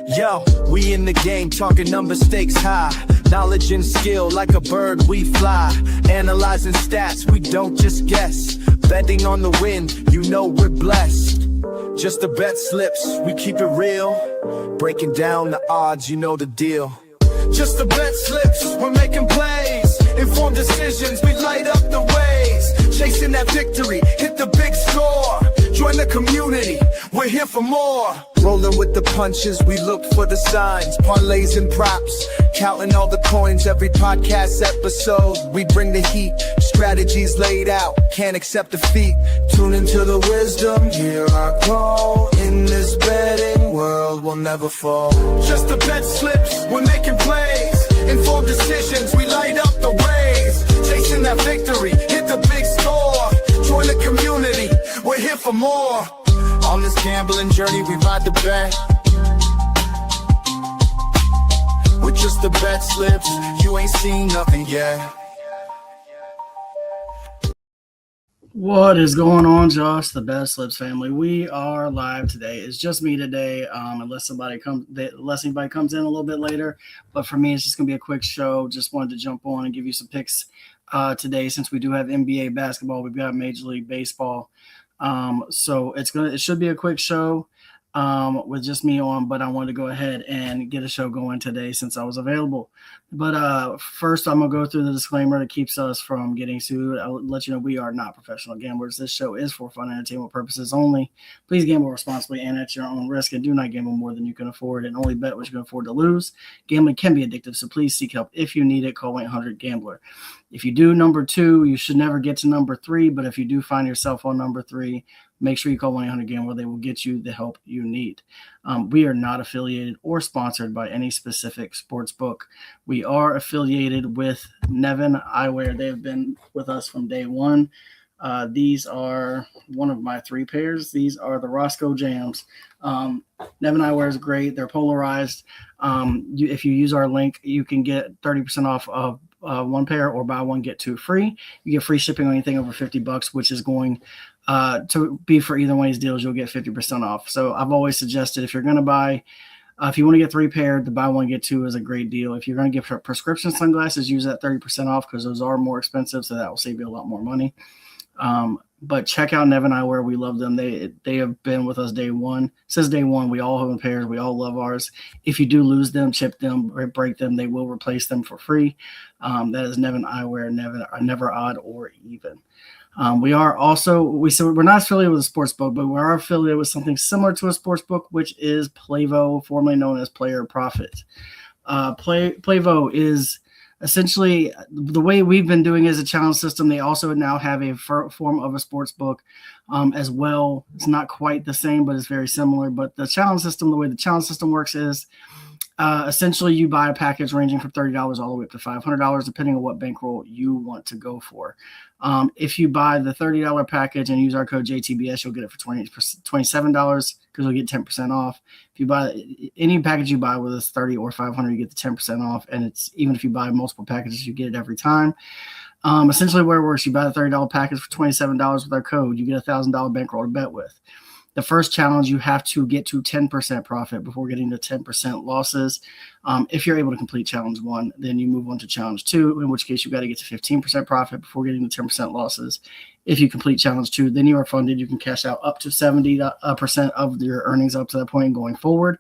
Yo, we in the game, talking number stakes high. Knowledge and skill, like a bird we fly. Analyzing stats, we don't just guess. Betting on the wind, you know we're blessed. Just the bet slips, we keep it real. Breaking down the odds, you know the deal. Just the bet slips, we're making plays. Informed decisions, we light up the ways. Chasing that victory, hit the big score. Join the community, we're here for more. Rolling with the punches, we look for the signs. Parlays and props, counting all the coins. Every podcast episode, we bring the heat. Strategies laid out, can't accept defeat. Tune into the wisdom, hear our call. In this betting world, we'll never fall. Just the bet slips, we're making plays. Informed decisions, we light up the ways. Chasing that victory, hit the big score. Join the community, we're here for more. On this gambling journey, we ride the bet. With just the bet slips, you ain't seen nothing yet. What is going on, Josh, the Bet Slips family? We are live today. It's just me today, unless anybody comes in a little bit later. But for me, it's just gonna be a quick show. Just wanted to jump on and give you some picks today, since we do have NBA basketball. We've got Major League Baseball, so it should be a quick show with just me on. But I wanted to go ahead and get a show going today since I was available. But first, I'm going to go through the disclaimer that keeps us from getting sued. I'll let you know we are not professional gamblers. This show is for fun and entertainment purposes only. Please gamble responsibly and at your own risk, and do not gamble more than you can afford, and only bet what you can afford to lose. Gambling can be addictive, so please seek help if you need it. Call 1-800-GAMBLER. If you do number 2, you should never get to number 3, but if you do find yourself on number 3, make sure you call 1-800-GAMBLER. They will get you the help you need. We are not affiliated or sponsored by any specific sports book. We are affiliated with Nevin Eyewear. They have been with us from day one. These are one of my 3 pairs. These are the Roscoe Jams. Nevin Eyewear is great. They're polarized. If you use our link, you can get 30% off of one pair, or buy one, get 2 free. You get free shipping on anything over $50, which is going to be for either one of these deals. You'll get 50% off. So I've always suggested, if you're going to buy, if you want to get 3 pairs, the buy one, get 2 is a great deal. If you're going to get prescription sunglasses, use that 30% off, because those are more expensive. So that will save you a lot more money. But check out Nevin Eyewear. We love them. They have been with us day one. Since day one, we all have them pairs. We all love ours. If you do lose them, chip them, or break them, they will replace them for free. That is Nevin Eyewear, never odd or even. We are also, we're not affiliated with a sports book, but we are affiliated with something similar to a sports book, which is Playvo, formerly known as Player Profit. Playvo is essentially, the way we've been doing is a challenge system. They also now have a form of a sports book as well. It's not quite the same, but it's very similar. But the challenge system, the way the challenge system works is essentially you buy a package ranging from $30 all the way up to $500, depending on what bankroll you want to go for. If you buy the $30 package and use our code JTBS, you'll get it for $27, because you'll get 10% off. If you buy any package you buy with us, 30 or 500, you get the 10% off. And it's even if you buy multiple packages, you get it every time. Essentially where it works, you buy the $30 package for $27 with our code, you get a $1,000 bankroll to bet with. The first challenge, you have to get to 10% profit before getting to 10% losses. If you're able to complete challenge 1, then you move on to challenge 2, in which case you got to get to 15% profit before getting to 10% losses. If you complete challenge 2, then you are funded. You can cash out up to 70% of your earnings up to that point going forward.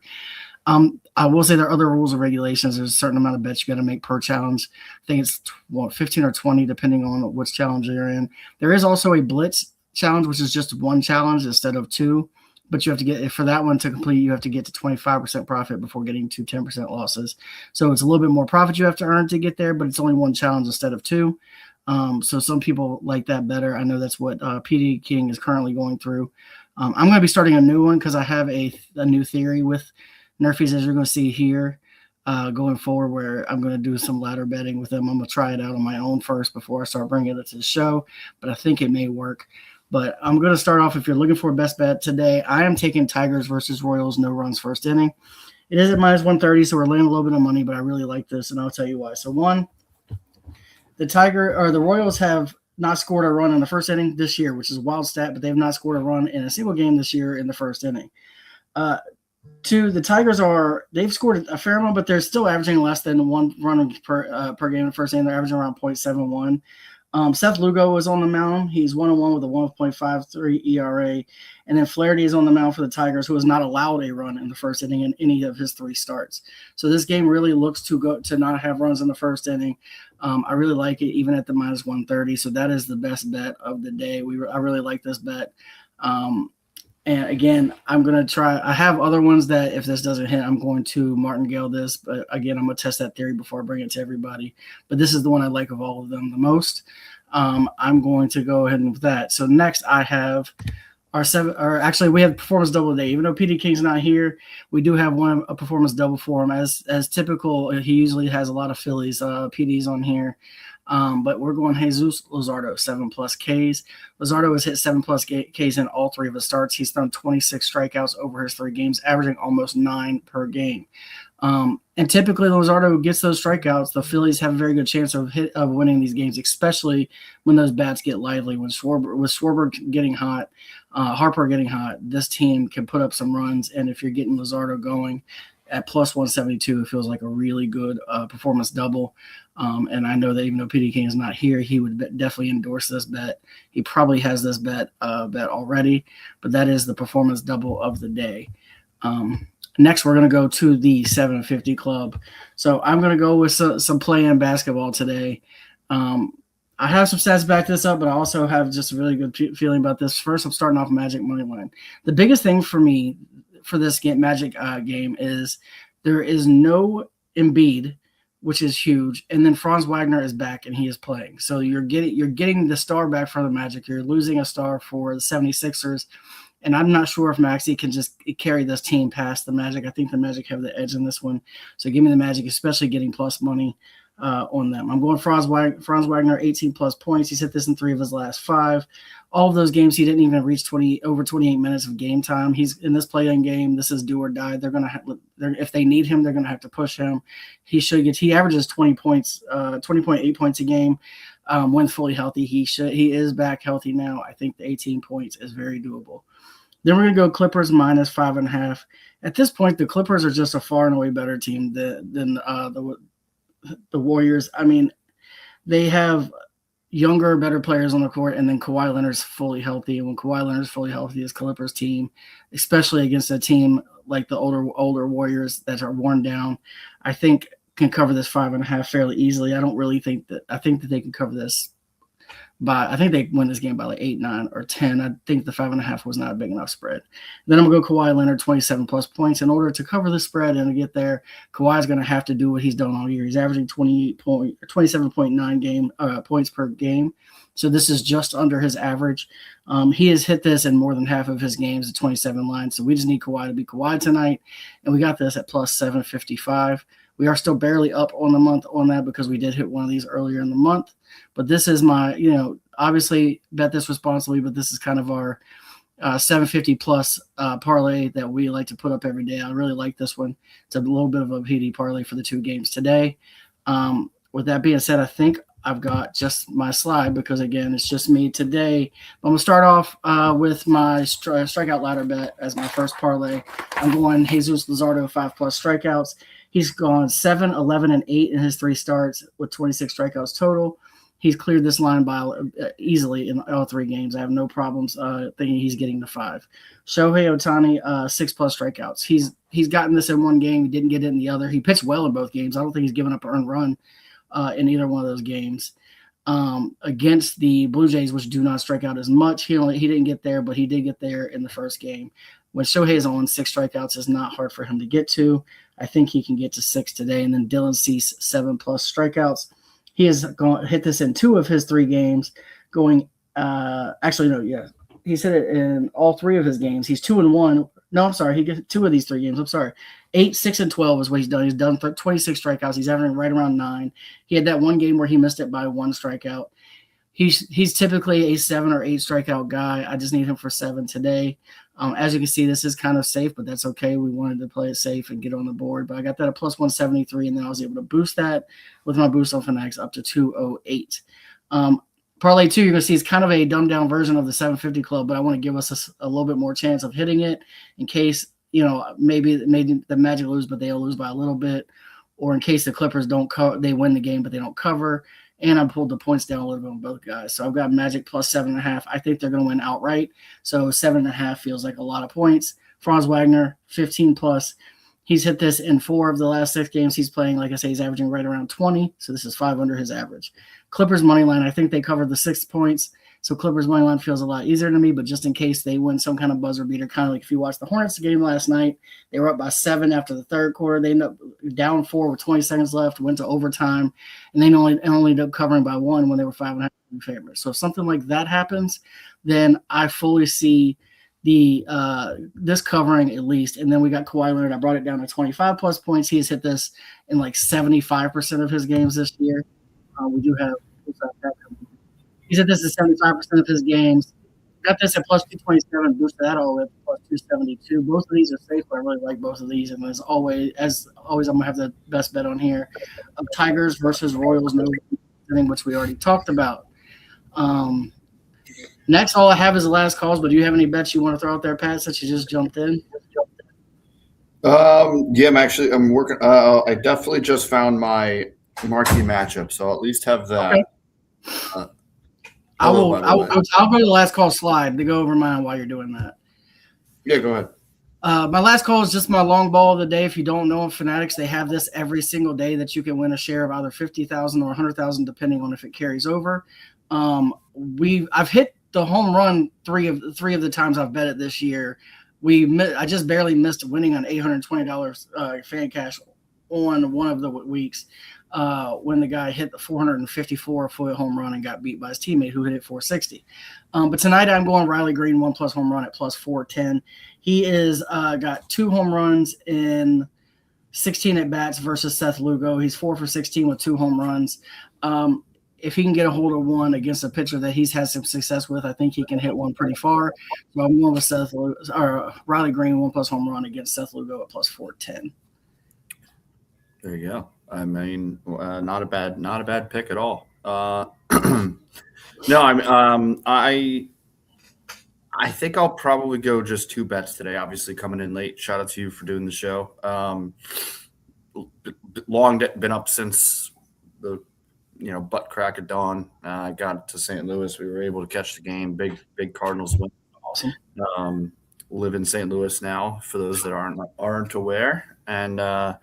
I will say there are other rules and regulations. There's a certain amount of bets you got to make per challenge. I think it's 15 or 20, depending on which challenge you're in. There is also a blitz challenge, which is just 1 challenge instead of 2, but you have to get, for that one to complete, you have to get to 25% profit before getting to 10% losses. So it's a little bit more profit you have to earn to get there, but it's only 1 challenge instead of 2. So some people like that better. I know that's what PD King is currently going through. I'm going to be starting a new one, because I have a new theory with Nerfies, as you're going to see here, going forward, where I'm going to do some ladder betting with them. I'm going to try it out on my own first before I start bringing it to the show, but I think it may work. But I'm going to start off, if you're looking for a best bet today, I am taking Tigers versus Royals, no runs first inning. It is at minus 130, so we're laying a little bit of money, but I really like this, and I'll tell you why. So one, the Royals have not scored a run in the first inning this year, which is a wild stat, but they've not scored a run in a single game this year in the first inning. Two, the Tigers they've scored a fair amount, but they're still averaging less than one run per game in the first inning. They're averaging around .71. Seth Lugo is on the mound. He's 1-1 with a 1.53 ERA. And then Flaherty is on the mound for the Tigers, who has not allowed a run in the first inning in any of his 3 starts. So this game really looks to not have runs in the first inning. I really like it, even at the minus 130. So that is the best bet of the day. I really like this bet. And again, I'm going to try. I have other ones that if this doesn't hit, I'm going to martingale this. But again, I'm going to test that theory before I bring it to everybody. But this is the one I like of all of them the most. I'm going to go ahead and with that. So next I have we have performance double today. Even though PD King's not here, we do have a performance double for him. As typical, he usually has a lot of Phillies PDs on here. But we're going Jesus Luzardo, 7+ Ks. Luzardo has hit 7+ Ks in all 3 of his starts. He's thrown 26 strikeouts over his 3 games, averaging almost 9 per game. And typically Luzardo gets those strikeouts. The Phillies have a very good chance of winning these games, especially when those bats get lively. With Schwarber getting hot, Harper getting hot, this team can put up some runs. And if you're getting Luzardo going at plus 172, it feels like a really good performance double. And I know that even though PD King is not here, he would definitely endorse this bet. He probably has this bet already, but that is the performance double of the day. Next, we're going to go to the 750 club. So I'm going to go with some play-in basketball today. I have some stats to back this up, but I also have just a really good feeling about this. First, I'm starting off Magic money line. The biggest thing for me for this Magic game is there is no Embiid, which is huge, and then Franz Wagner is back and he is playing. So you're getting the star back from the Magic. You're losing a star for the 76ers. And I'm not sure if Maxey can just carry this team past the Magic. I think the Magic have the edge in this one. So give me the Magic, especially getting plus money on them. I'm going Franz Wagner, 18+ points. He's hit this in 3 of his last 5. All of those games, he didn't even reach over 28 minutes of game time. He's in this play-in game. This is do or die. They're going to if they need him, they're going to have to push him. He averages 20 points, 20.8 points a game. When fully healthy, he is back healthy now. I think the 18 points is very doable. Then we're going to go Clippers minus 5.5. At this point, the Clippers are just a far and away better team than the Warriors. I mean, they have younger, better players on the court, and then Kawhi Leonard's fully healthy. And when Kawhi Leonard's fully healthy, this Clippers team, especially against a team like the older Warriors that are worn down, I think can cover this 5.5 fairly easily. I think that they can cover this. I think they win this game by like 8, 9, or 10. I think the 5.5 was not a big enough spread. Then I'm going to go Kawhi Leonard, 27+ points. In order to cover the spread and to get there, Kawhi's going to have to do what he's done all year. He's averaging 27.9 points per game. So this is just under his average. He has hit this in more than half of his games at 27 lines. So we just need Kawhi to be Kawhi tonight. And we got this at plus 755. We are still barely up on the month on that because we did hit one of these earlier in the month. But this is my, obviously bet this responsibly, but this is kind of our 750 plus parlay that we like to put up every day. I really like this one. It's a little bit of a PD parlay for the 2 games today. With that being said, I think I've got just my slide because, again, it's just me today. I'm going to start off with my strikeout ladder bet as my first parlay. I'm going Jesus Luzardo, 5+ strikeouts. He's gone 7, 11, and 8 in his 3 starts with 26 strikeouts total. He's cleared this line by easily in all 3 games. I have no problems thinking he's getting the 5. Shohei Ohtani, 6+ strikeouts. He's gotten this in 1 game. He didn't get it in the other. He pitched well in both games. I don't think he's given up an earned run in either one of those games. Against the Blue Jays, which do not strike out as much, he didn't get there, but he did get there in the first game. When Shohei is on, 6 strikeouts is not hard for him to get to. I think he can get to 6 today. And then Dylan Cease, 7+ strikeouts. He has hit this in 2 of his 3 games. He's hit it in all 3 of his games. He's 2-1. No, I'm sorry. He gets 2 of these 3 games. I'm sorry. 8, 6, and 12 is what he's done. He's done 26 strikeouts. He's averaging right around 9. He had that 1 game where he missed it by 1 strikeout. He's typically a 7 or 8 strikeout guy. I just need him for 7 today. As you can see, this is kind of safe, but that's okay. We wanted to play it safe and get on the board. But I got that at plus 173, and then I was able to boost that with my boost on Fanatics up to 208. Parlay 2, you're going to see, is kind of a dumbed-down version of the 750 club, but I want to give us a little bit more chance of hitting it in case maybe the Magic lose, but they'll lose by a little bit, or in case the Clippers don't cover, they win the game, but they don't cover. And I pulled the points down a little bit on both guys. So I've got Magic plus 7.5. I think they're going to win outright. So 7.5 feels like a lot of points. Franz Wagner, 15 plus. He's hit this in 4 of the last 6 games he's playing. Like I say, he's averaging right around 20. So this is 5 under his average. Clippers money line, I think they covered the 6 points. So Clippers money line feels a lot easier to me, but just in case they win some kind of buzzer beater, kind of like if you watched the Hornets game last night, they were up by 7 after the third quarter. They ended up down 4 with 20 seconds left, went to overtime, and they only ended up covering by 1 when they were 5.5 in favor. So if something like that happens, then I fully see this covering at least. And then we got Kawhi Leonard. I brought it down to 25 plus points. He has hit this in like 75% of his games this year. We do have he's hit this in 75% of his games. Got this at plus 227, boosted that all the way up to plus 272. Both of these are safe, but I really like both of these. And as always, I'm gonna have the best bet on here of Tigers versus Royals, which we already talked about. Next, all I have is the last calls. But do you have any bets you want to throw out there, Pat? Since you just jumped in. Yeah, I'm working. I definitely just found my marquee matchup, so I'll at least have that. Okay. I'll go to the last call slide to go over mine while you're doing that. Yeah, go ahead. My last call is just my long ball of the day. If you don't know, Fanatics, they have this every single day that you can win a share of either 50,000 or 100,000, depending on if it carries over. I've hit the home run three of the times I've bet it this year. I just barely missed winning on $820 fan cash on one of the weeks when the guy hit the 454-foot home run and got beat by his teammate who hit it 460. But tonight I'm going Riley Green 1+ home run at plus 410. He is got 2 home runs in 16 at bats versus Seth Lugo. He's 4 for 16 with 2 home runs. If he can get a hold of one against a pitcher that he's had some success with, I think he can hit one pretty far. So I'm going with Riley Green 1+ home run against Seth Lugo at plus 410. There you go. I mean, not a bad pick at all. No, I think I'll probably go just 2 bets today. Obviously, coming in late. Shout out to you for doing the show. Long been up since the butt crack of dawn. I got to St. Louis. We were able to catch the game. Big Cardinals win. Awesome. Live in St. Louis now. For those that aren't aware, and I'll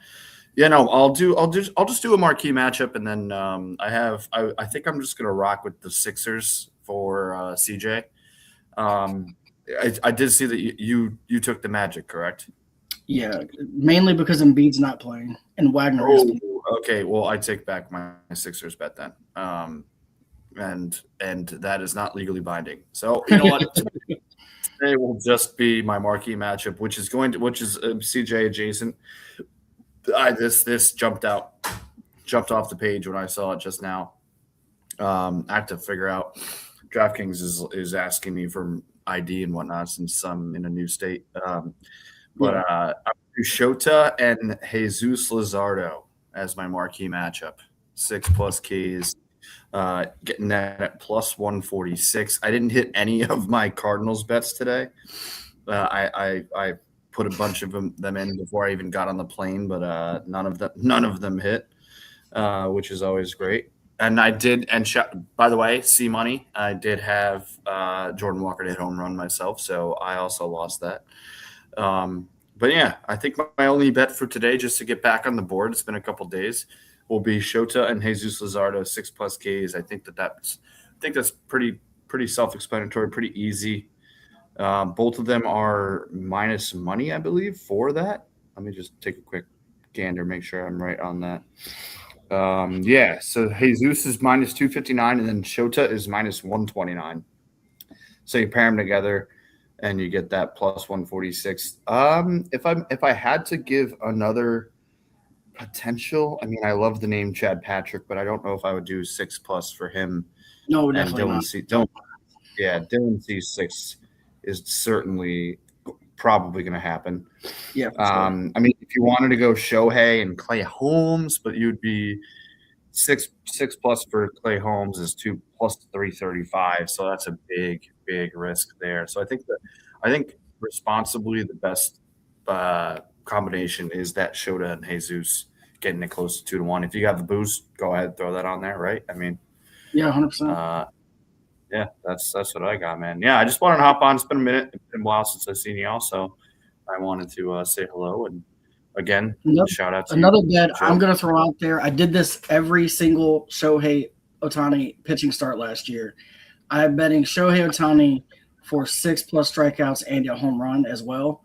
just do a marquee matchup, and then I think I'm just gonna rock with the Sixers for CJ. I did see that you took the Magic, correct? Yeah, mainly because Embiid's not playing and Wagner is. Okay, well, I take back my Sixers bet then, and that is not legally binding. So you know what? Today will just be my marquee matchup, which is CJ adjacent. This jumped off the page when I saw it just now. I have to figure out. DraftKings is asking me for ID and whatnot since I'm in a new state. I'm Shota and Jesus Luzardo as my marquee matchup. 6+ Ks, getting that at plus 146. I didn't hit any of my Cardinals bets today. I put a bunch of them in before I even got on the plane, but none of them hit, which is always great. And I did, by the way, C Money, I did have Jordan Walker to hit home run myself, so I also lost that. But yeah, I think my only bet for today, just to get back on the board, it's been a couple days, will be Shota and Jesus Luzardo, 6+ Ks. I think that's pretty self-explanatory, pretty easy. Both of them are minus money, I believe, for that. Let me just take a quick gander, make sure I'm right on that. So Jesus is minus 259, and then Shota is minus 129. So you pair them together, and you get that plus 146. If I had to give another potential, I mean, I love the name Chad Patrick, but I don't know if I would do 6+ for him. No, definitely not. Dylan C6 is certainly probably going to happen. Yeah. Sure. I mean, if you wanted to go Shohei and Clay Holmes, but you'd be 6+ for Clay Holmes is 2 plus 335. So that's a big risk there. So I think responsibly the best combination is that Shota and Jesus getting it close to 2-1. If you got the boost, go ahead, throw that on there, right? I mean, Yeah, 100%. yeah, that's what I got, man. Yeah, I just wanted to hop on. It's been a minute. It's been a while since I've seen y'all, so I wanted to say hello and again shout out to Another you, bet Joe. I'm going to throw out there. I did this every single Shohei Ohtani pitching start last year. I'm betting Shohei Ohtani for 6+ strikeouts and a home run as well.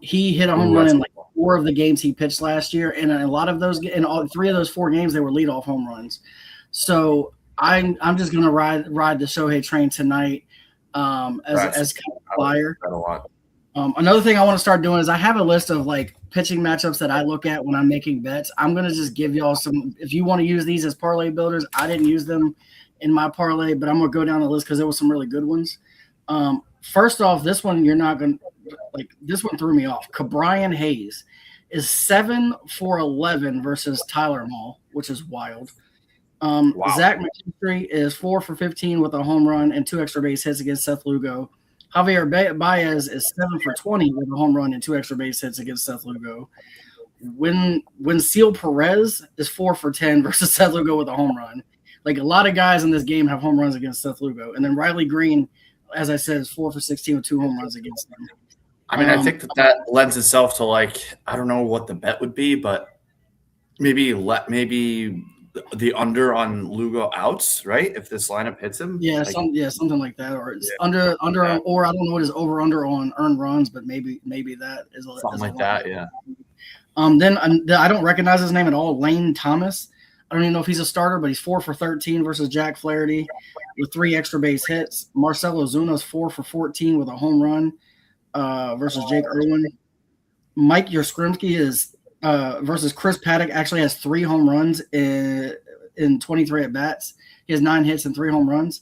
He hit a home run in like 4 of the games he pitched last year, and a lot of those, in all 3 of those 4 games, they were leadoff home runs. So I'm just gonna ride the Shohei train tonight as kind of a flyer. Another thing I want to start doing is I have a list of like pitching matchups that I look at when I'm making bets. I'm gonna just give y'all some. If you want to use these as parlay builders, I didn't use them in my parlay, but I'm gonna go down the list because there were some really good ones. First off, this one you're not gonna like. This one threw me off. Cabrian Hayes is 7 for 11 versus Tyler Mall, which is wild. Wow. Zach McKinstry is 4 for 15 with a home run and 2 extra base hits against Seth Lugo. Javier Baez is 7 for 20 with a home run and 2 extra base hits against Seth Lugo. Wenceal Perez is 4 for 10 versus Seth Lugo with a home run. Like, a lot of guys in this game have home runs against Seth Lugo. And then Riley Green, as I said, is 4 for 16 with 2 home runs against them. I mean, I think that lends itself to, like, I don't know what the bet would be, but maybe the under on Lugo outs, right? If this lineup hits him, yeah, something like that, or it's under, or I don't know what is over under on earned runs, but maybe that is something like that, yeah. Then I don't recognize his name at all. Lane Thomas. I don't even know if he's a starter, but he's 4 for 13 versus Jack Flaherty with 3 extra base hits. Marcell Ozuna's 4 for 14 with a home run versus Jake Irwin. Mike Yastrzemski is versus Chris Paddock actually has 3 home runs in 23 at bats. He has 9 hits and 3 home runs.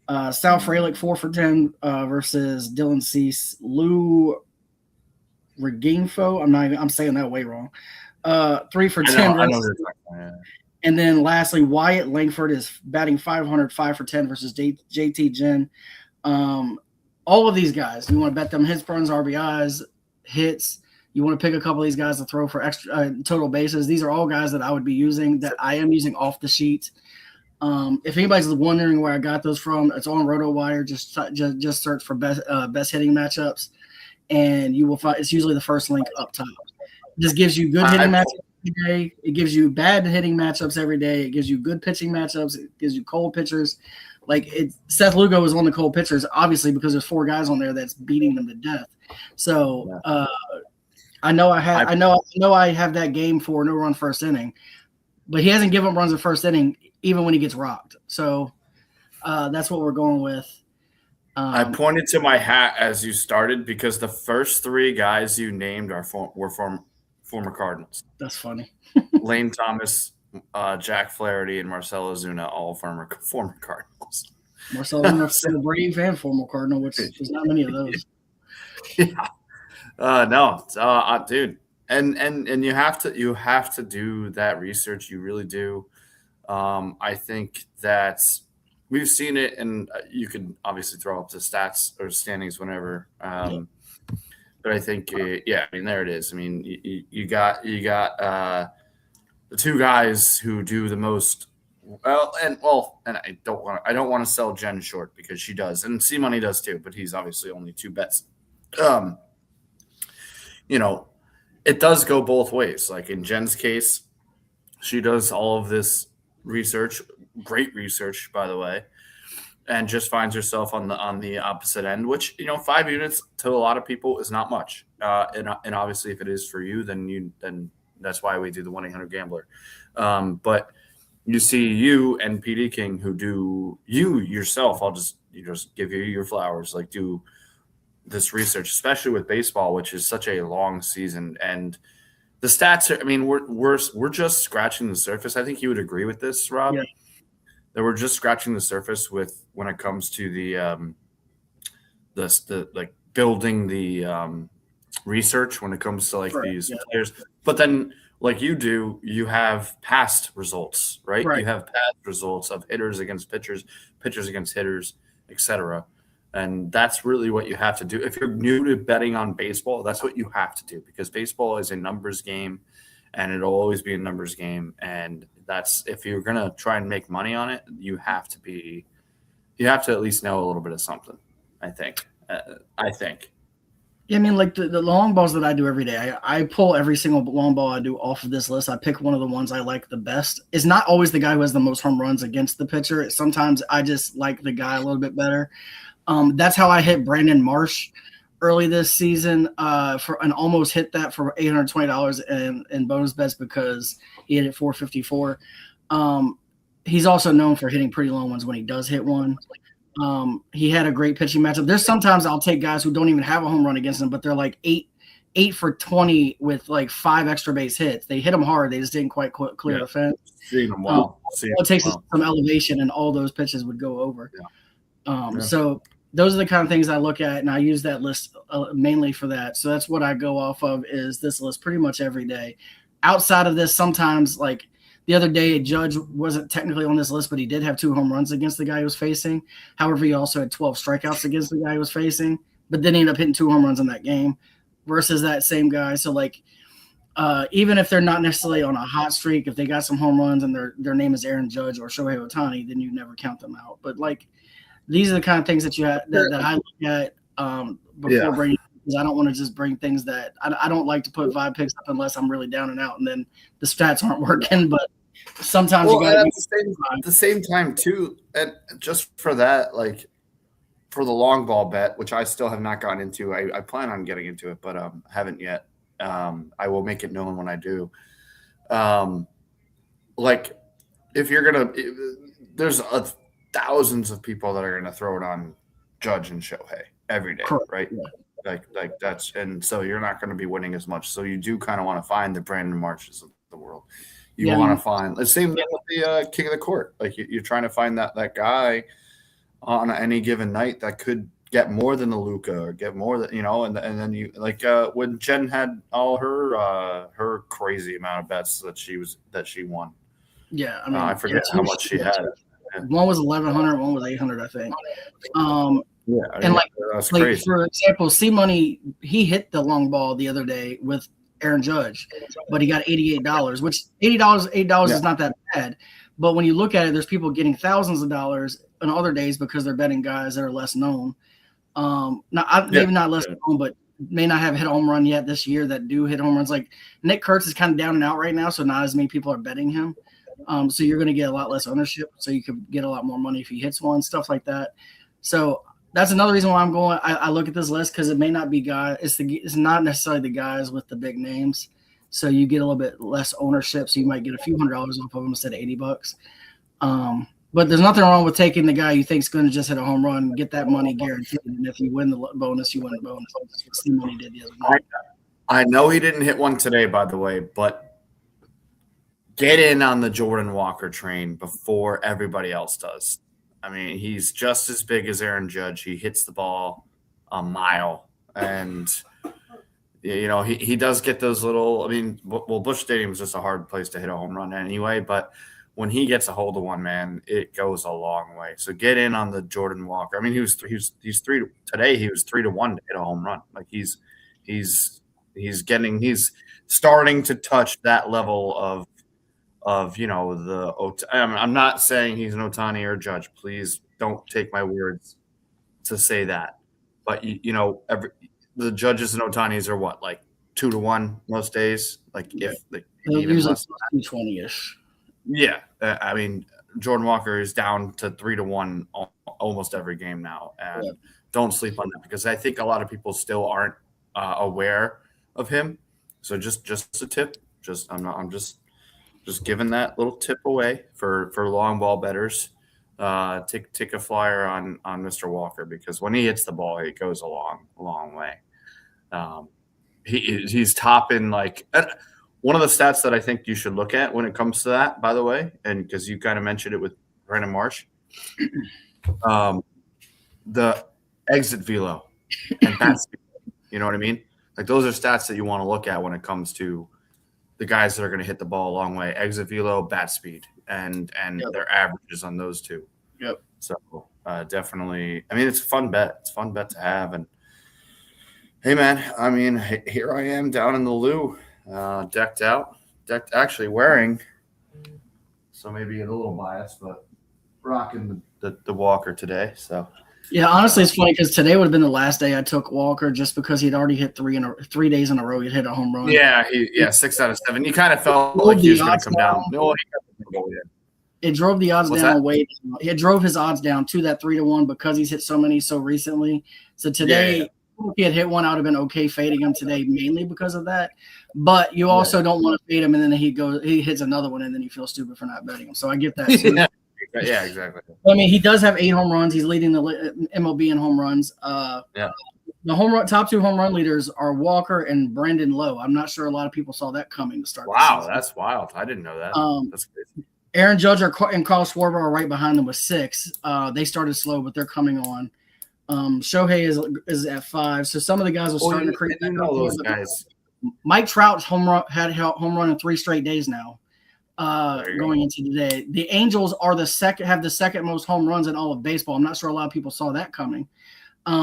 Sal Frelick 4 for 10 versus Dylan Cease. Lou Reginfo, I'm saying that way wrong. 3 for 10 versus. And then lastly, Wyatt Langford is batting 500, 5 for 10 versus JT Jen. All of these guys, you want to bet them hits, runs, RBIs, hits. You want to pick a couple of these guys to throw for extra total bases. These are all guys that I would be using, that I am using off the sheet. If anybody's wondering where I got those from, it's on RotoWire. Just search for best hitting matchups, and you will find it's usually the first link up top. It just gives you good hitting matchups every day. It gives you bad hitting matchups every day. It gives you good pitching matchups. It gives you cold pitchers. Like Seth Lugo is on the cold pitchers, obviously, because there's 4 guys on there that's beating them to death. So I know I have that game for no run first inning, but he hasn't given up runs in first inning even when he gets rocked. So that's what we're going with. I pointed to my hat as you started because the first 3 guys you named were former Cardinals. That's funny. Lane Thomas, Jack Flaherty, and Marcell Ozuna, all former Cardinals. Marcell Ozuna, a Brave and former Cardinal, which there's not many of those. Yeah. No, dude, and you have to do that research. You really do. I think that we've seen it, and you can obviously throw up the stats or standings whenever. But I think, I mean, there it is. I mean, you got the 2 guys who do the most. And I don't want to sell Jen short because she does, and C Money does too. But he's obviously only 2 bets. It does go both ways. Like in Jen's case, she does all of this research, great research, by the way, and just finds herself on the opposite end, which, 5 units to a lot of people is not much. And obviously if it is for you, then that's why we do the 1-800-GAMBLER. But you see you and PD King who do you yourself. I'll just give you your flowers, like do this research, especially with baseball, which is such a long season, and the stats are, I mean, we're just scratching the surface. I think you would agree with this, Rob, that we're just scratching the surface with when it comes to the like building the research when it comes to like these players. But then, like you do, you have past results, right? You have past results of hitters against pitchers, pitchers against hitters, etc. And that's really what you have to do. If you're new to betting on baseball, that's what you have to do, because baseball is a numbers game and it'll always be a numbers game. And that's, if you're going to try and make money on it, you have to at least know a little bit of something, I think. Yeah, I mean, like the long balls that I do every day, I pull every single long ball I do off of this list. I pick one of the ones I like the best. It's not always the guy who has the most home runs against the pitcher. Sometimes I just like the guy a little bit better. That's how I hit Brandon Marsh early this season and almost hit that for $820 in bonus bets because he hit it 454. He's also known for hitting pretty long ones when he does hit one. He had a great pitching matchup. There's sometimes I'll take guys who don't even have a home run against them, but they're like 8 for 20 with like 5 extra base hits. They hit them hard. They just didn't quite clear the fence. Seeing them well. It takes some elevation, and all those pitches would go over. Yeah. So those are the kind of things I look at, and I use that list mainly for that. So that's what I go off of, is this list pretty much every day. Outside of this, sometimes, like the other day, Judge wasn't technically on this list, but he did have 2 home runs against the guy he was facing. However, he also had 12 strikeouts against the guy he was facing, but then he ended up hitting 2 home runs in that game versus that same guy. So, like, even if they're not necessarily on a hot streak, if they got some home runs and their name is Aaron Judge or Shohei Ohtani, then you never count them out. But, like, these are the kind of things that that I look at before bringing, because I don't want to just bring things that I don't like to put vibe picks up unless I'm really down and out, and then the stats aren't working. But sometimes you got at the same time too, and just for that, like for the long ball bet, which I still have not gotten into. I plan on getting into it, but haven't yet. I will make it known when I do. Like if you're gonna, there's thousands of people that are gonna throw it on Judge and Shohei every day, Correct. right? Yeah. Like that's, and so you're not going to be winning as much. So you do kind of want to find the Brandon Marshes of the world. You want to find the same thing with the King of the Court. Like you're trying to find that guy on any given night that could get more than the Luka or get more than, and then you like when Jen had all her crazy amount of bets that she won. Yeah, I mean, I forget how much she had. One was 1,100, one was 800, I think. Yeah, and that's crazy. For example, C Money, he hit the long ball the other day with Aaron Judge, but he got $88, which $8 is not that bad. But when you look at it, there's people getting thousands of dollars on other days because they're betting guys that are less known. Maybe not less known, but may not have hit a home run yet this year that do hit home runs. Like Nick Kurtz is kind of down and out right now, so not as many people are betting him. So you're going to get a lot less ownership, so you could get a lot more money if he hits one, stuff like that. So that's another reason why I'm going. I look at this list because it may not be guys. It's not necessarily the guys with the big names. So you get a little bit less ownership. So you might get a few $100s off of them instead of $80. But there's nothing wrong with taking the guy you think is going to just hit a home run and get that money guaranteed. And if you win the bonus, you win the bonus. That's what Steve Money did the other night. I know he didn't hit one today, by the way, but get in on the Jordan Walker train before everybody else does. I mean, he's just as big as Aaron Judge. He hits the ball a mile. And, he does get those little – I mean, well, Busch Stadium is just a hard place to hit a home run anyway. But when he gets a hold of one, man, it goes a long way. So get in on the Jordan Walker. I mean, he's 3 – today he was 3-1 to hit a home run. Like he's starting to touch that level of I'm not saying he's an Ohtani or Judge. Please don't take my words to say that. But the Judges and Ohtanis are what, like 2-1 most days. Like if even less, 220-ish. Yeah, I mean Jordan Walker is down to 3-1 almost every game now, and don't sleep on that because I think a lot of people still aren't aware of him. So just a tip. I'm just giving that little tip away for long ball bettors. Take a flyer on Mr. Walker because when he hits the ball, it goes a long way. He's topping like one of the stats that I think you should look at when it comes to that, by the way, and because you kind of mentioned it with Brandon Marsh, the exit velo and bat speed. You know what I mean? Like those are stats that you want to look at when it comes to the guys that are going to hit the ball a long way. Exit velo, bat speed, and their averages on those two. Yep. So definitely. I mean, it's a fun bet. It's a fun bet to have. And hey, man, I mean, here I am down in the loo, decked actually wearing. So maybe a little biased, but rocking the Walker today. So Yeah, honestly, it's funny because today would have been the last day I took Walker just because he'd already hit 3 days in a row. He'd hit a home run. yeah, 6 out of 7. You kind of felt like he was going to come down. No, it drove the odds What's down that? way. It drove his odds down to that 3-1 because he's hit so many so recently. So today, if he had hit one, I would have been okay fading him today, mainly because of that. But you also don't want to fade him, and then he hits another one, and then you feel stupid for not betting him. So I get that too. Yeah, exactly. I mean, he does have 8 home runs. He's leading the MLB in home runs. The top 2 home run leaders are Walker and Brandon Lowe. I'm not sure a lot of people saw that coming to start. Wow, that's wild. I didn't know that. That's crazy. Aaron Judge and Carl Schwarber are right behind them with 6. They started slow, but they're coming on. Shohei is at 5. So some of the guys are starting to creep. Those guys. Mike Trout's had home run in 3 straight days now. Going into today, the Angels have the second most home runs in all of baseball. I'm not sure a lot of people saw that coming.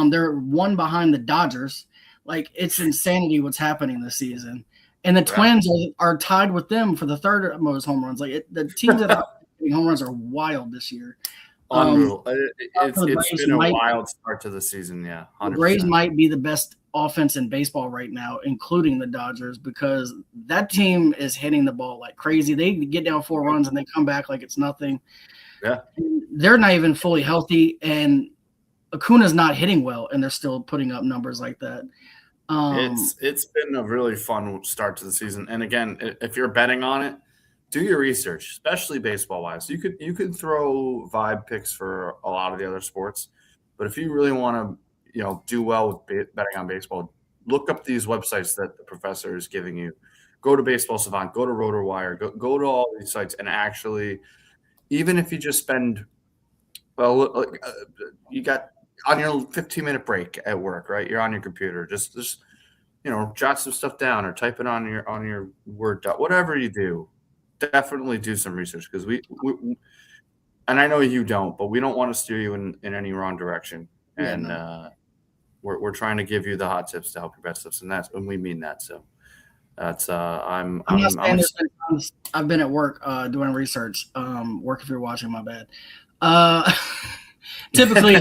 They're 1 behind the Dodgers. Like, it's insanity what's happening this season. And the Twins are tied with them for the 3rd most home runs. Like, the teams that are hitting home runs are wild this year. Unreal. It's been a wild start to the season. Yeah, 100%. The Braves might be the best offense in baseball right now, including the Dodgers, because that team is hitting the ball like crazy. They get down 4 runs and they come back like it's nothing. Yeah, they're not even fully healthy, and Acuna's not hitting well, and they're still putting up numbers like that. It's been a really fun start to the season. And again, if you're betting on it, do your research, especially baseball wise. You could throw vibe picks for a lot of the other sports, but if you really want to, do well with betting on baseball, look up these websites that the professor is giving you. Go to Baseball Savant, go to RotoWire, go to all these sites, and actually, even if you just spend, you got on your 15-minute break at work, right? You're on your computer, just jot some stuff down or type it on your Word doc, whatever you do. Definitely do some research, because we and I know you don't, but we don't want to steer you in any wrong direction. And we're trying to give you the hot tips to help your bet slips, and we mean that. So that's I've been at work doing research. Work if you're watching, my bad. Typically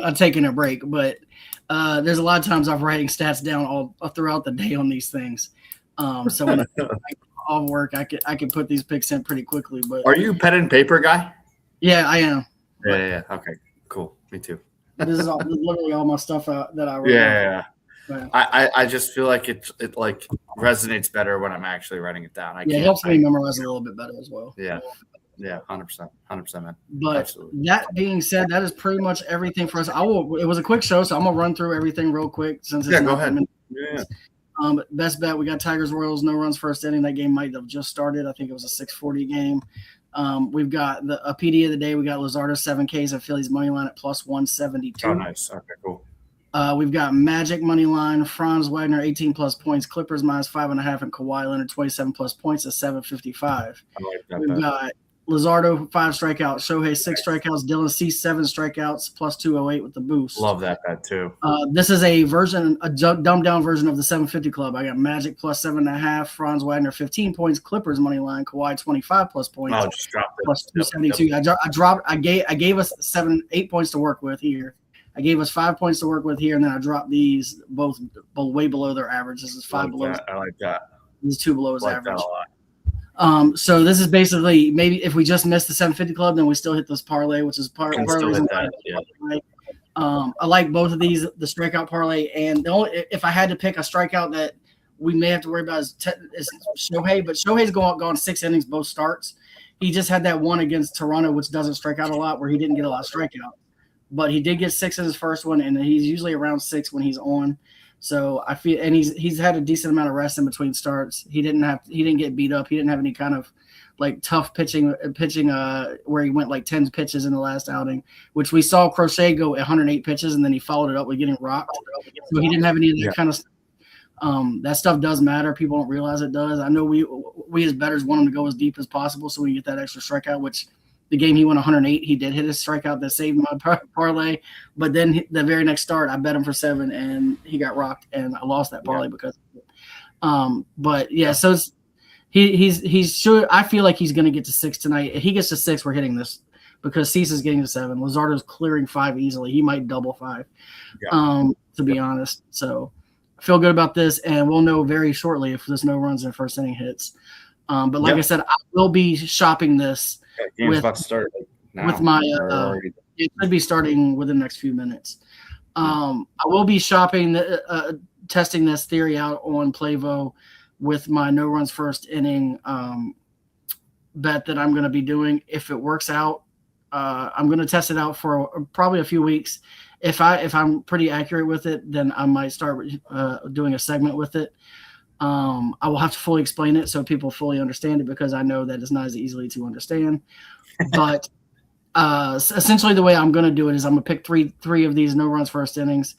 I'm taking a break, but there's a lot of times I'm writing stats down all throughout the day on these things. So when off work, I can put these picks in pretty quickly. But are you a pen and paper guy? Yeah, I am. Yeah. Okay, cool. Me too. This is literally all my stuff that I wrote. Yeah. I just feel like it like resonates better when I'm actually writing it down. It helps me memorize a little bit better as well. Yeah, 100%, man. But absolutely. That being said, that is pretty much everything for us. It was a quick show, so I'm gonna run through everything real quick since it's go ahead. Yeah. Best bet, we got Tigers Royals, no runs first inning. That game might have just started. I think it was a 6:40 game. We've got a PD of the day. We got Luzardo 7Ks at Phillies money line at plus 172. Oh, nice. Okay, cool. We've got Magic money line, Franz Wagner 18 plus points, Clippers minus 5.5, and Kawhi Leonard 27 plus points at 755. I like that. We've got Luzardo 5 strikeouts, Shohei 6 strikeouts, Dylan C 7 strikeouts plus 208 with the boost. Love that bet too. This is a dumbed down version of the 750 club. I got Magic plus 7.5, Franz Wagner 15 points, Clippers money line, Kawhi 25 plus points. Oh, just dropped it. Plus 272. Yep. I gave us 8 points to work with here. I gave us 5 points to work with here, and then I dropped these both way below their average. This is 5 below. I like that. This is 2 below his average. That a lot. So this is basically, maybe if we just missed the 750 club, then we still hit this parlay, which is part of the reason why. I like both of these, the strikeout parlay, and if I had to pick a strikeout that we may have to worry about is Shohei, but Shohei's gone 6 innings both starts. He just had that one against Toronto, which doesn't strike out a lot, where he didn't get a lot of strikeouts. But he did get 6 in his first one, and he's usually around 6 when he's on. So I feel, and he's had a decent amount of rest in between starts. He didn't get beat up. He didn't have any kind of like tough pitching where he went like 10 pitches in the last outing, which we saw Crochet go 108 pitches, and then he followed it up with getting rocked. So he didn't have any of that kind of stuff. That stuff does matter. People don't realize it does. I know we as bettors want him to go as deep as possible so we can get that extra strikeout, which the game he won 108, he did hit his strikeout that saved my parlay. But then the very next start, I bet him for 7, and he got rocked, and I lost that parlay because of it. But yeah, so he's sure. I feel like he's going to get to 6 tonight. If he gets to 6, we're hitting this because Cease is getting to 7. Luzardo's clearing 5 easily. He might double 5, to be honest. So I feel good about this, and we'll know very shortly if there's no runs in first inning hits. But like I said, I will be shopping this. Game's about to start now. With my it should be starting within the next few minutes. I will be shopping testing this theory out on Playvo with my no runs first inning bet that I'm going to be doing. If it works out, I'm going to test it out for probably a few weeks. If I'm pretty accurate with it, then I might start doing a segment with it. I will have to fully explain it so people fully understand it because I know that it's not as easily to understand. But essentially the way I'm going to do it is I'm going to pick three of these no runs first innings,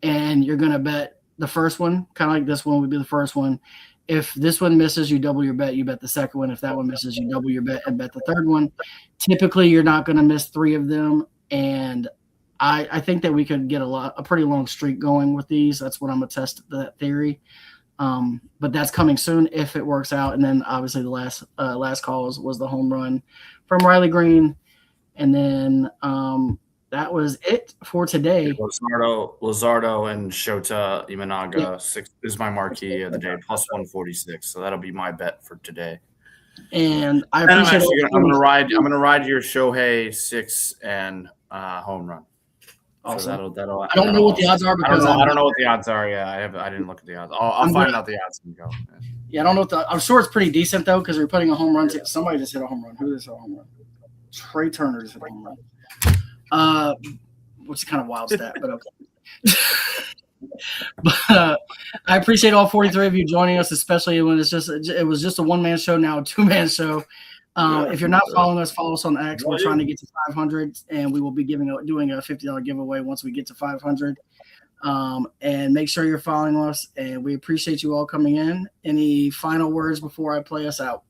and you're going to bet the first one, kind of like this one would be the first one. If this one misses, you double your bet. You bet the second one. If that one misses, you double your bet and bet the third one. Typically, you're not going to miss 3 of them, and I think that we could get a pretty long streak going with these. That's what I'm going to test that theory. But that's coming soon if it works out. And then obviously the last calls was the home run from Riley Green. And then that was it for today. Luzardo and Shota Imanaga 6 is my marquee of the day, plus 146. So that'll be my bet for today. And I appreciate it. I'm gonna ride your Shohei 6 and home run. Awesome. So I don't know what the odds are because I don't know what the odds are. Yeah, I didn't look at the odds. I'll find out the odds and go. Yeah, I don't know what I'm sure it's pretty decent though because we're putting a home run. Somebody just hit a home run. Who just hit a home run? Trey Turner just hit a home run. Which is kind of wild stat, but okay. But I appreciate all 43 of you joining us, especially when it was just a one-man show, now a two-man show. If you're not following us, follow us on X. We're trying to get to 500, and we will be doing a $50 giveaway once we get to 500. And make sure you're following us, and we appreciate you all coming in. Any final words before I play us out?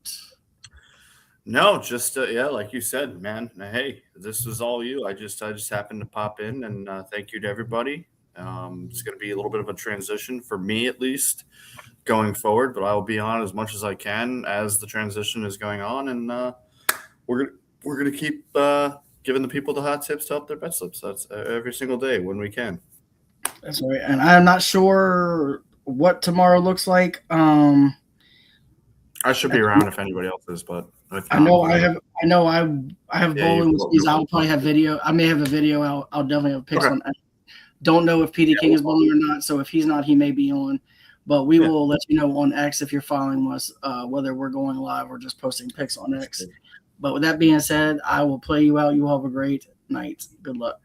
No, just like you said, man. Hey, this was all you. I just happened to pop in, and thank you to everybody. It's going to be a little bit of a transition for me, at least, going forward. But I will be on as much as I can as the transition is going on, and we're gonna keep giving the people the hot tips to help their bet slips. That's every single day when we can. That's right, and I'm not sure what tomorrow looks like. I should be around if anybody else is, but I know I have bowling with these. I'll probably have video. I may have a video. I'll definitely have picks on. Don't know if PD King is bowling or not. So if he's not, he may be on. But we will let you know on X if you're following us, whether we're going live or just posting picks on X. But with that being said, I will play you out. You all have a great night. Good luck.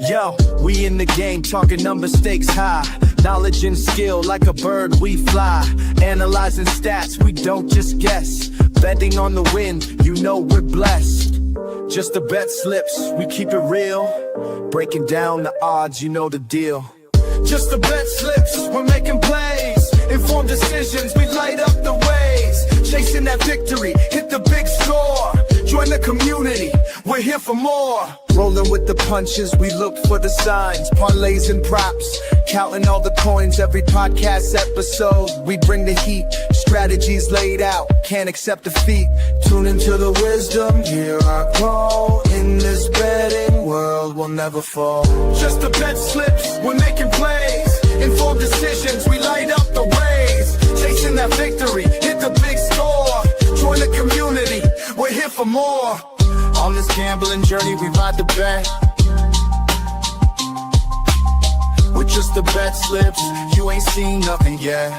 Yo, we in the game, talking number stakes high. Knowledge and skill, like a bird we fly. Analyzing stats, we don't just guess. Betting on the wind, you know we're blessed. Just the bet slips, we keep it real. Breaking down the odds, you know the deal. Just the bet slips, we're making plays. Informed decisions, we light up the ways. Chasing that victory, hit the big score. Join the community, we're here for more. Rolling with the punches, we look for the signs. Parlays and props, counting all the coins. Every podcast episode, we bring the heat. Strategies laid out, can't accept defeat. Tune into the wisdom, hear our call. In this betting world, we'll never fall. Just the bet slips, we're making plays. Informed decisions, we light up the ways. Chasing that victory, hit the big score. Join the community, we're here for more. On this gambling journey, we ride the bet. With just the bet slips, you ain't seen nothing yet.